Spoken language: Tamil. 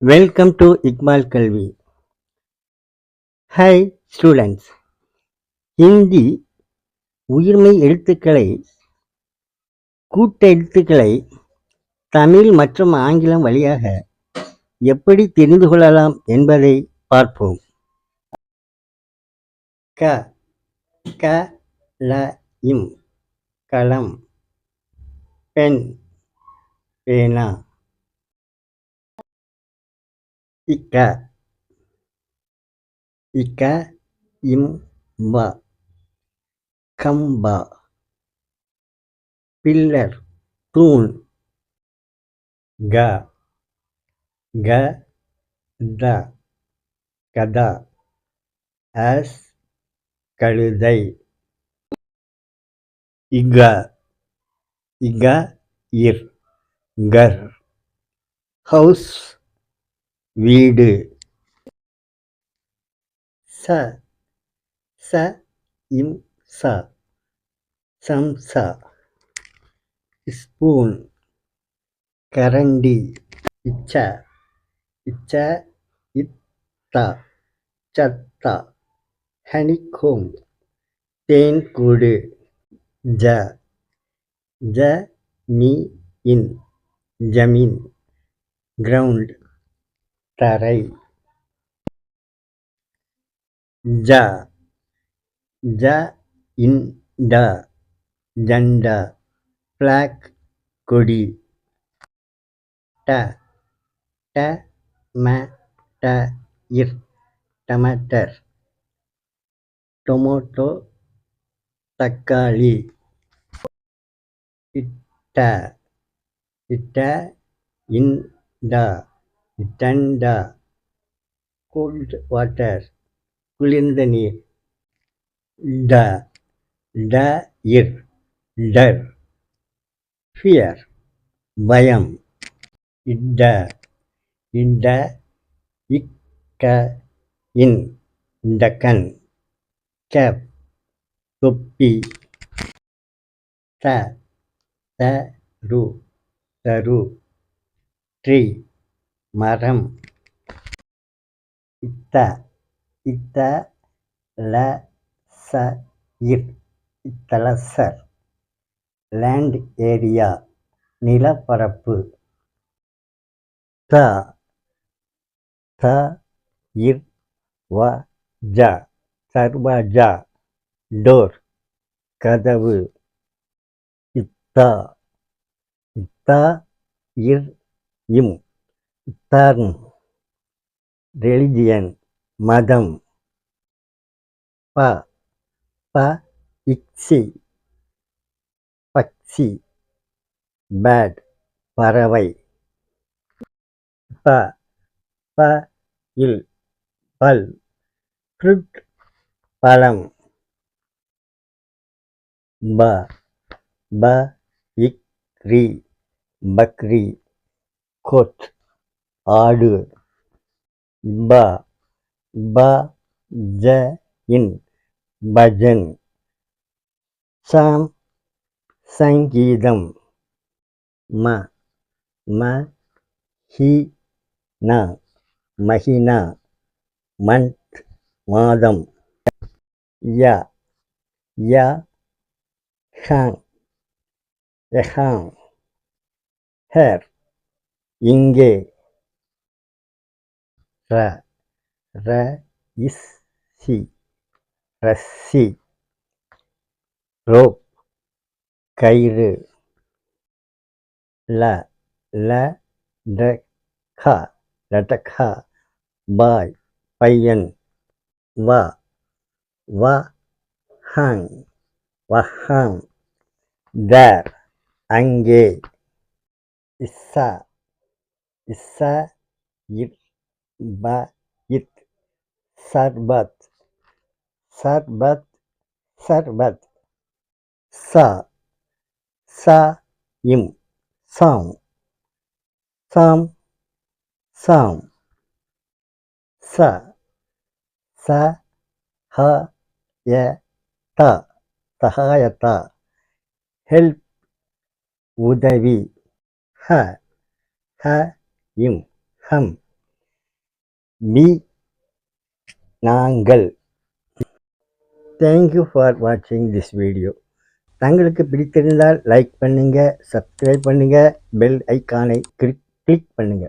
Welcome to Iqbal Kalvi. Hi students. Hindi உயிர்மெய் எழுத்துக்களை கூட்டெழுத்துக்களை தமிழ் மற்றும் ஆங்கிலம் வழியாக எப்படி தெரிந்து கொள்ளலாம் என்பதை பார்ப்போம். க க ல இம் களம். பென் பேனா. இக்க இக்க இம் வ கம்பா. பில்லர் தூண். க க த கதா. அஸ் கழுதை. இக இக இர் கர். ஹவுஸ் வீடு. ச ச இம் ச சம்சா. ஸ்பூன் கரண்டி. இச்ச இச்ச இத்தா சத்தா. ஹனிகோம் தேன்கூடு. ஜ ஜ மீ இன் ஜமீன். கிரவுண்ட் தரை. ஜ ஜ இன் ட ஜண்டா. பிளாக் கொடி. ட ட ம ட இர் டமாட்டர். டொமேட்டோ தக்காளி. இட்ட இட்ட இன்டா இட்டண்டா. கோல்ட் வாட்டர் குளிர்ந்த நீர். ட ட இர் டர். ஃபியர் பயம். இட்ட இட்ட இக்க இன் டக்கன். கேப் தொப்பி. த த ரு தரு. ட்ரீ மரம். இத்த இத்த ல ச இர் இத்தலசர். லேண்ட் ஏரியா நிலப்பரப்பு. த த இர் வ ஜ தர்வாஜா. டோர் கதவு. இத்தா இத்தா இர் இம் இத்தார்ன் ரெலிஜியன் மதம். ப ப இக்சி பக்சி. பேட் பறவை. ப ப இல் பல் ஃப்ரூட் பழம். ப ப இக் ரி பக்ரி கோட் ஆடு. ப ப ஜ இன் பஜன். சாம் சங்கீதம். ம ம ஹி ந மஹினா. மந்த் மாதம். ய ய ஹாங் எஹாங். ஹேர் இங்கே. ர ர இஸ் சி ரஸ்ஸி. ரோப் கயிறு. ல ல ட க லடக்கா. பாய் பையன். வ வ ஹாங் வஹாங். தேர் அங்கே. இஸ்ஸா இஸ்ஸா இர் ப இத் சர்பத். சர்பத் சர்பத். ச ச இம் சாம் சாம் சாம். ச ச ஹ ய த சகாயத்தா. ஹெல்ப் உதவி. ஹ ஹ இம் ஹம் மீ நாங்கள். தேங்க்யூ ஃபார் வாட்சிங் திஸ் வீடியோ. தங்களுக்கு பிடித்திருந்தால் லைக் பண்ணுங்க, சப்ஸ்கிரைப் பண்ணுங்க, பெல் ஐக்கானை கிளிக் பண்ணுங்க.